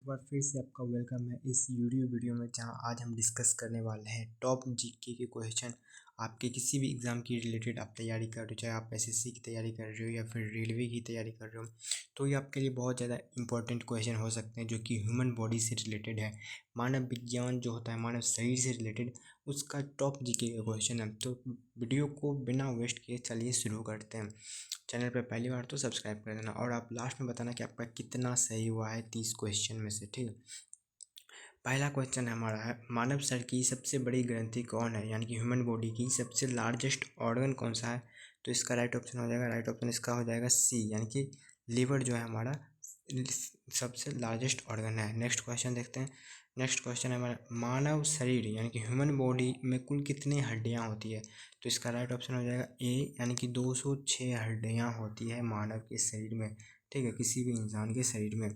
बार फिर से आपका वेलकम है इस वीडियो में, जहां आज हम डिस्कस करने वाले हैं टॉप जीके के क्वेश्चन। आपके किसी भी एग्ज़ाम की रिलेटेड आप तैयारी कर रहे हो, चाहे आप एसएससी की तैयारी कर रहे हो या फिर रेलवे की तैयारी कर रहे हो, तो ये आपके लिए बहुत ज़्यादा इंपॉर्टेंट क्वेश्चन हो सकते हैं जो कि ह्यूमन बॉडी से रिलेटेड है। मानव विज्ञान जो होता है, मानव शरीर से रिलेटेड, उसका टॉप जीके का क्वेश्चन है। तो वीडियो को बिना वेस्ट किए चलिए शुरू करते हैं। चैनल पर पहली बार तो सब्सक्राइब कर देना और आप लास्ट में बताना कि आपका कितना सही हुआ है 30 क्वेश्चन में से। ठीक है, पहला क्वेश्चन हमारा है, मानव शरीर की सबसे बड़ी ग्रंथि कौन है, यानी कि ह्यूमन बॉडी की सबसे लार्जेस्ट ऑर्गन कौन सा है। तो इसका राइट ऑप्शन हो जाएगा, राइट ऑप्शन इसका हो जाएगा सी, यानी कि लीवर जो है हमारा सबसे लार्जेस्ट ऑर्गन है। नेक्स्ट क्वेश्चन देखते हैं। नेक्स्ट क्वेश्चन है हमारा, मानव शरीर यानी कि ह्यूमन बॉडी में कुल कितनी हड्डियां होती है। तो इसका राइट ऑप्शन हो जाएगा ए, यानी कि 206 हड्डियां होती है मानव के शरीर में। ठीक है, किसी भी इंसान के शरीर में।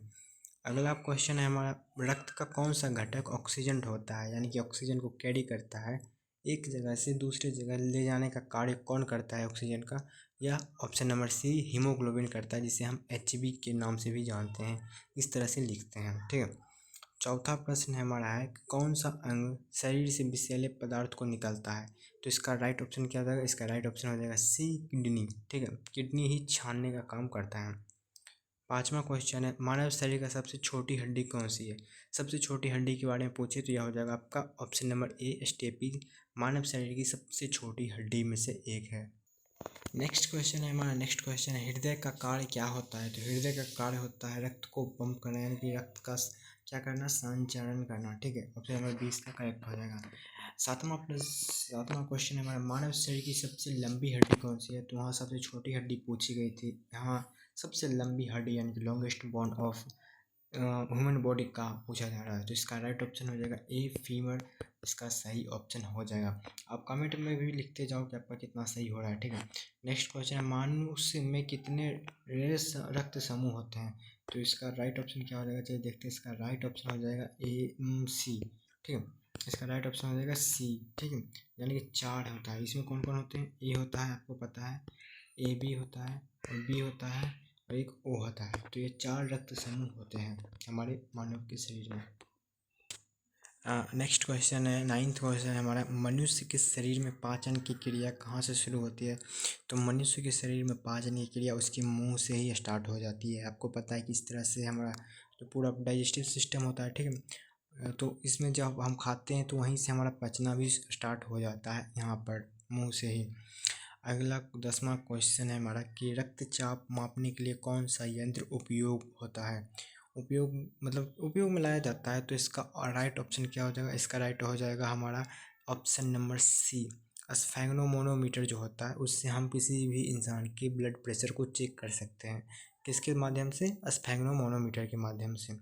अगला क्वेश्चन है हमारा, रक्त का कौन सा घटक ऑक्सीजन होता है, यानी कि ऑक्सीजन को कैरी करता है, एक जगह से दूसरी जगह ले जाने का कार्य कौन करता है ऑक्सीजन का। यह ऑप्शन नंबर सी हीमोग्लोबिन करता है, जिसे हम एचबी के नाम से भी जानते हैं, इस तरह से लिखते हैं। ठीक है, चौथा प्रश्न हमारा है, कौन सा अंग शरीर से विषैले पदार्थ को निकालता है। तो इसका राइट ऑप्शन क्या हो जाएगा, इसका राइट ऑप्शन हो जाएगा सी, किडनी। ठीक है, किडनी ही छानने का काम करता है। पांचवा क्वेश्चन है, मानव शरीर का सबसे छोटी हड्डी कौन सी है। सबसे छोटी हड्डी के बारे में पूछे तो यह हो जाएगा आपका ऑप्शन नंबर ए, स्टेपी, मानव शरीर की सबसे छोटी हड्डी में से एक है। नेक्स्ट क्वेश्चन है हमारा, नेक्स्ट क्वेश्चन है, हृदय का कार्य क्या होता है। तो हृदय का कार्य होता है रक्त को पंप करना, यानी कि रक्त का क्या करना, संचरण करना। ठीक है, ऑप्शन नंबर 20 का करेक्ट हो जाएगा। सातवां क्वेश्चन है हमारा, मानव शरीर की सबसे लंबी हड्डी कौन सी है। तो वहाँ सबसे छोटी हड्डी पूछी गई थी, यहाँ सबसे लंबी हड्डी यानी कि longest bone of human body का पूछा जा रहा है। तो इसका राइट ऑप्शन हो जाएगा ए, फीमर, इसका सही ऑप्शन हो जाएगा। आप कमेंट में भी लिखते जाओ कि आपका कितना सही हो रहा है। ठीक है, नेक्स्ट क्वेश्चन है, मनुष्य में कितने रक्त समूह होते हैं। तो इसका राइट ऑप्शन क्या हो जाएगा, चलिए देखते हैं। इसका राइट ऑप्शन हो जाएगा ए, सी। ठीक है, इसका राइट ऑप्शन हो जाएगा सी। ठीक है, यानी कि 4 होता है। इसमें कौन कौन होते हैं, ए होता है, आपको पता है, ए बी होता है, और बी होता है, और एक ओ होता है। तो ये 4 रक्त समूह होते हैं हमारे मानव के शरीर में। नेक्स्ट क्वेश्चन है, 9th क्वेश्चन है हमारा, मनुष्य के शरीर में पाचन की क्रिया कहाँ से शुरू होती है। तो मनुष्य के शरीर में पाचन की क्रिया उसके मुंह से ही स्टार्ट हो जाती है। आपको पता है कि इस तरह से हमारा जो पूरा डाइजेस्टिव सिस्टम होता है, ठीक है, तो इसमें जब हम खाते हैं तो वहीं से हमारा पचना भी स्टार्ट हो जाता है, यहाँ पर मुँह से ही। अगला 10वां क्वेश्चन है हमारा कि रक्तचाप मापने के लिए कौन सा यंत्र उपयोग होता है। उपयोग मतलब उपयोग में लाया जाता है। तो इसका राइट ऑप्शन क्या हो जाएगा, इसका राइट हो जाएगा हमारा ऑप्शन नंबर सी, स्फेग्नोमोनोमीटर जो होता है, उससे हम किसी भी इंसान के ब्लड प्रेशर को चेक कर सकते हैं। किसके माध्यम से, स्फेग्नोमोनोमीटर के माध्यम से।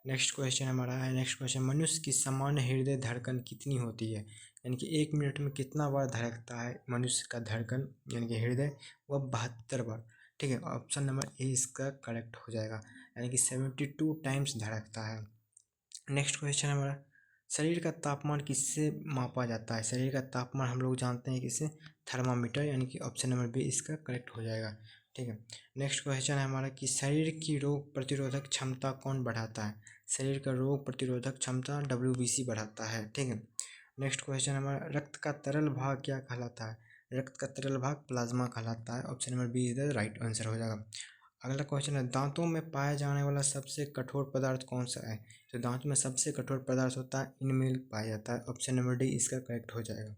नेक्स्ट क्वेश्चन हमारा है, नेक्स्ट क्वेश्चन, मनुष्य की सामान्य हृदय धड़कन कितनी होती है, यानी कि 1 मिनट में कितना बार धड़कता है मनुष्य का धड़कन, यानी कि हृदय, वह 72 बार। ठीक है, ऑप्शन नंबर ए इसका करेक्ट हो जाएगा, यानी कि 72 टाइम्स धड़कता है। नेक्स्ट क्वेश्चन हमारा, शरीर का तापमान किससे मापा जाता है। शरीर का तापमान हम लोग जानते हैं किससे, थर्मामीटर, यानी कि ऑप्शन नंबर बी इसका करेक्ट हो जाएगा। ठीक है, नेक्स्ट क्वेश्चन है हमारा कि शरीर की रोग प्रतिरोधक क्षमता कौन बढ़ाता है। शरीर का रोग प्रतिरोधक क्षमता WBC बढ़ाता है। ठीक है, नेक्स्ट क्वेश्चन हमारा, रक्त का तरल भाग क्या कहलाता है। रक्त का तरल भाग प्लाज्मा कहलाता है। Option number B is the right answer हो जाएगा। अगला क्वेश्चन है, दांतों में पाया जाने वाला सबसे कठोर पदार्थ कौन सा है। तो दांत में सबसे कठोर पदार्थ होता है इनमें पाया जाता है। ऑप्शन नंबर डी इसका करेक्ट हो जाएगा।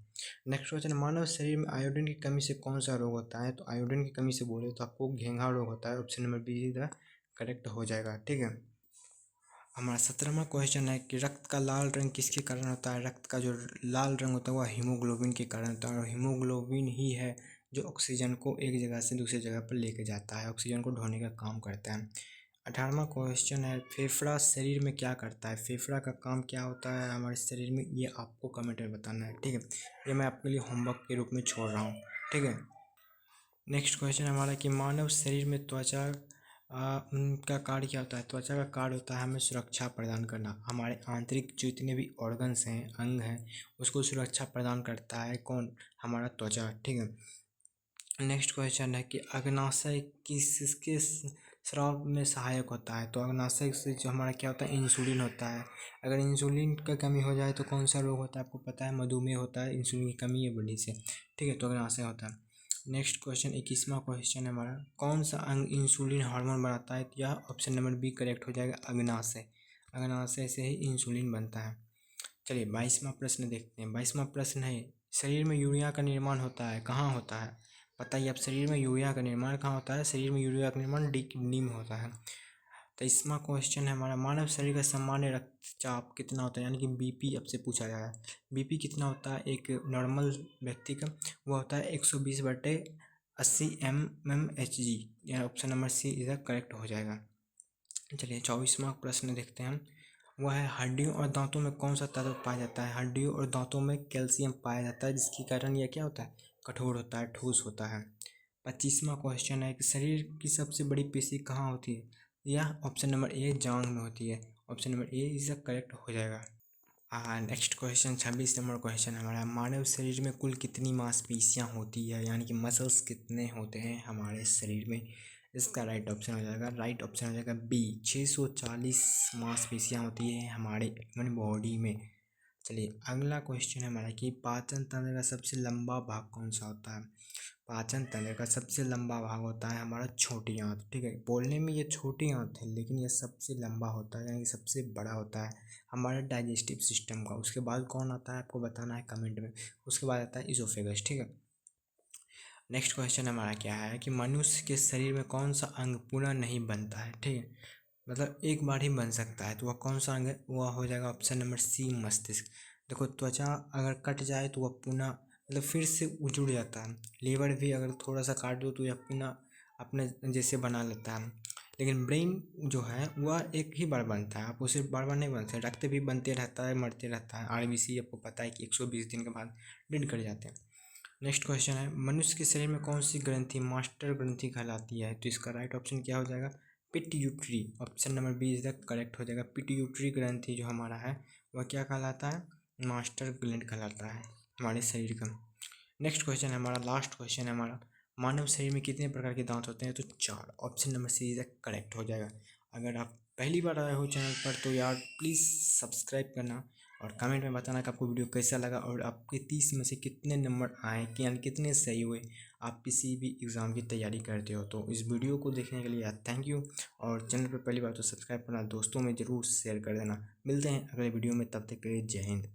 नेक्स्ट क्वेश्चन, मानव शरीर में आयोडीन की कमी से कौन सा रोग होता है। तो आयोडीन की कमी से बोले तो आपको घेंघा रोग होता है। Option number be the correct हो जाएगा। ठीक है, हमारा 17वां क्वेश्चन है कि रक्त का लाल रंग किसके कारण होता है। रक्त का जो लाल रंग होता है वह हीमोग्लोबिन के कारण होता है, और हीमोग्लोबिन ही है जो ऑक्सीजन को एक जगह से दूसरी जगह पर लेके जाता है, ऑक्सीजन को ढोने का काम करता है। 18वां क्वेश्चन है, फेफड़ा शरीर में क्या करता है। फेफड़ा का काम क्या होता है हमारे शरीर में, ये आपको कमेंट में बताना है। ठीक है, ये मैं आपके लिए होमवर्क के रूप में छोड़ रहा हूँ। ठीक है, नेक्स्ट क्वेश्चन हमारा कि मानव शरीर में त्वचा का कार्य क्या होता है। त्वचा का कार्य होता है हमें सुरक्षा प्रदान करना। हमारे आंतरिक जितने भी ऑर्गन्स हैं, अंग हैं, उसको सुरक्षा प्रदान करता है कौन, हमारा त्वचा। ठीक है, नेक्स्ट क्वेश्चन है कि अग्नाशय किसके स्राव में सहायक होता है। तो अग्नाशय से जो हमारा क्या होता है, इंसुलिन होता है। अगर इंसुलिन का कमी हो जाए तो कौन सा रोग होता है आपको पता है, मधुमेह होता है, इंसुलिन की कमी है बॉडी से, ठीक है। तो अग्नाशय होता है। नेक्स्ट क्वेश्चन 21वां क्वेश्चन है हमारा, कौन सा अंग इंसुलिन हार्मोन बनाता है। यह ऑप्शन नंबर बी करेक्ट हो जाएगा, अग्नाशय। अग्नाशय से ही इंसुलिन बनता है। चलिए 22वां प्रश्न देखते हैं। 22वां प्रश्न है, शरीर में यूरिया का निर्माण होता है, कहाँ होता है। बताइए आप, शरीर में यूरिया का निर्माण कहाँ होता है। शरीर में यूरिया का निर्माण डी किडनी में होता है। 23वां क्वेश्चन है हमारा, मानव शरीर का सामान्य रक्तचाप कितना होता है, यानी कि बीपी आपसे पूछा जाए। बीपी कितना होता है एक नॉर्मल व्यक्ति का, वो होता है 120/80 mmHg। यह ऑप्शन नंबर सी इधर करेक्ट हो जाएगा। चलिए 24वां प्रश्न देखते हैं हम। वह है, हड्डियों और दांतों में कौन सा तत्व पाया जाता है। हड्डियों और दांतों में कैल्शियम पाया जाता है, जिसके कारण यह क्या होता है, कठोर होता है, ठोस होता है। 25वां क्वेश्चन है कि शरीर की सबसे बड़ी पेशी कहाँ होती है। यह ऑप्शन नंबर ए जांघ में होती है। ऑप्शन नंबर ए इसका करेक्ट हो जाएगा। नेक्स्ट क्वेश्चन 26 नंबर क्वेश्चन हमारा, मानव शरीर में कुल कितनी मांसपेशियाँ होती है, यानी कि मसल्स कितने होते हैं हमारे शरीर में। इसका राइट ऑप्शन हो जाएगा, राइट ऑप्शन हो जाएगा बी, 640 मांसपेशियाँ होती है हमारे बॉडी में। चलिए अगला क्वेश्चन है हमारा कि पाचन तंत्र का सबसे लंबा भाग कौन सा होता है। पाचन तंत्र का सबसे लंबा भाग होता है हमारा छोटी आंत, ठीक है। बोलने में ये छोटी आंत है, लेकिन ये सबसे लंबा होता है, यानी सबसे बड़ा होता है हमारे डाइजेस्टिव सिस्टम का। उसके बाद कौन आता है आपको बताना है कमेंट में। उसके बाद आता है इसोफेगस, ठीक है। नेक्स्ट क्वेश्चन हमारा क्या है कि मनुष्य के शरीर में कौन सा अंग पुनः नहीं बनता है, ठीक है। मतलब एक बार ही बन सकता है, तो वह कौन सा अंग है, वह हो जाएगा ऑप्शन नंबर सी, मस्तिष्क। देखो त्वचा अगर कट जाए तो वह पुनः मतलब फिर से जुड़ जाता है। लीवर भी अगर थोड़ा सा काट दो तो यह पुनः अपने जैसे बना लेता है। लेकिन ब्रेन जो है वह एक ही बार बनता है, आप उसे बार बार नहीं बनते। रक्त भी बनते रहता है, मरते रहता है। आरबीसी आपको पता है कि 120 दिन के बाद डेड कर जाते हैं। नेक्स्ट क्वेश्चन है, मनुष्य के शरीर में कौन सी ग्रंथि मास्टर ग्रंथि कहलाती है। तो इसका राइट ऑप्शन क्या हो जाएगा, pituitary. Option number B is the correct हो जाएगा। पिट्यूटरी ग्रंथि जो हमारा है वह क्या कहलाता है, मास्टर ग्लैंड कहलाता है हमारे शरीर का। नेक्स्ट क्वेश्चन है हमारा, लास्ट क्वेश्चन है हमारा, मानव शरीर में कितने प्रकार के दांत होते हैं। तो 4। Option number C is the correct हो जाएगा। अगर आप पहली बार आए हो चैनल पर तो यार प्लीज़ सब्सक्राइब करना और कमेंट में बताना कि आपको वीडियो कैसा लगा और आपके 30 में से कितने नंबर आए, कि यानी कितने सही हुए। आप किसी भी एग्ज़ाम की तैयारी करते हो तो इस वीडियो को देखने के लिए थैंक यू। और चैनल पर पहली बार तो सब्सक्राइब करना, दोस्तों में ज़रूर शेयर कर देना। मिलते हैं अगले वीडियो में, तब तक के लिए जय हिंद।